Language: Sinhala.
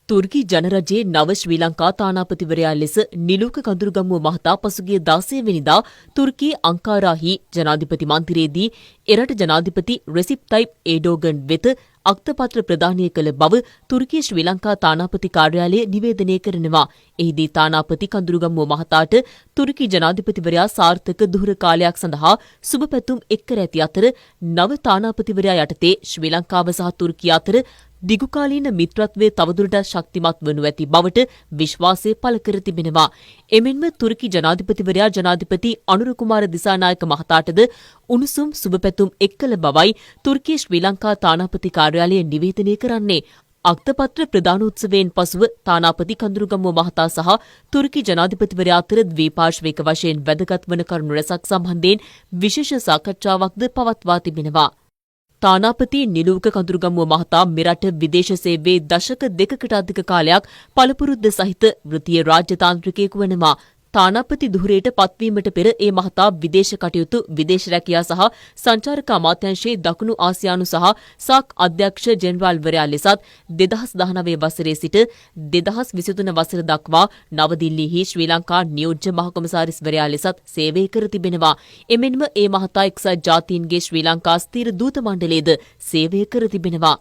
තුර්කි ජනරජයේ නව ශ්‍රී ලංකා තානාපතිවරයා ලෙස නිලූක කඳුරුගම්මුව මහතා පසුගිය 16 වෙනිදා තුර්කී අංකාරාහි ජනාධිපති මන්දිරයේදී එරට ජනාධිපති රෙසිප් තයිප් ඒඩෝගන් වෙත අක්තපත්‍ර ප්‍රදානය කළ බව තුර්කී ශ්‍රී ලංකා තානාපති කාර්යාලය නිවේදනය කරනවා. එහිදී තානාපති කඳුරුගම්මුව මහතාට තුර්කී ජනාධිපතිවරයා සාර්ථක දුහර කාලයක් සඳහා සුබ පැතුම් එක් කර ඇති අතර නව තානාපතිවරයා යටතේ ශ්‍රී ලංකාව සහ තුර්කිය අතර දිගුකාලීන මිත්‍රත්වය තවදුරටත් ශක්තිමත් වනු ඇති බවට විශ්වාසය පළ කර තිබෙනවා. එමෙන්ම තුර්කි ජනාධිපතිවරයා ජනාධිපති අනුර කුමාර දිසානායක මහතාටද උණුසුම් සුබ පැතුම් එක් කළ බවයි තුර්කී ශ්‍රී ලංකා තානාපති කාර්යාලය නිවේදනය කරන්නේ. අක්තපත්‍ර ප්‍රදානෝත්සවයෙන් පසුව තානාපති කඳුරුගම්මුව මහතා සහ තුර්කි ජනාධිපතිවරයා අතර ද්විපාර්ශ්වික වශයෙන් වැදගත් වන කරුණු රැසක් සම්බන්ධයෙන් විශේෂ සාකච්ඡාවක්ද පවත්වා තිබෙනවා. තානාපති නිලූක කඳුරුගම්මුව මහතා මෙරට විදේශ සේවයේ දශක දෙකකට අධික කාලයක් පළපුරුද්ද සහිත වෘත්තීය රාජ්‍යතාන්ත්‍රිකයෙකු වනවා. තානාපති දුහරයට පත්වීමට පෙර ඒ මහතා විදේශ කටයුතු විදේශ රැකියා සහ සංචාරක අමාත්‍යාංශයේ දකුණු ආසියානු සහ සාක් අධ්‍යක්ෂ ජෙනරාල්වරයා ලෙසත් 2019 වසරේ සිට 2023 වසර දක්වා නවදිල්ලියෙහි ශ්‍රී ලංකා නියෝජ්‍ය මහකොමසාරිස්වරයා ලෙසත් සේවය කර තිබෙනවා. එමෙන්ම ඒ මහතා එක්සත් ජාතීන්ගේ ශ්‍රී ලංකා ස්ථීර දූත මණ්ඩලයේද සේවය කර තිබෙනවා.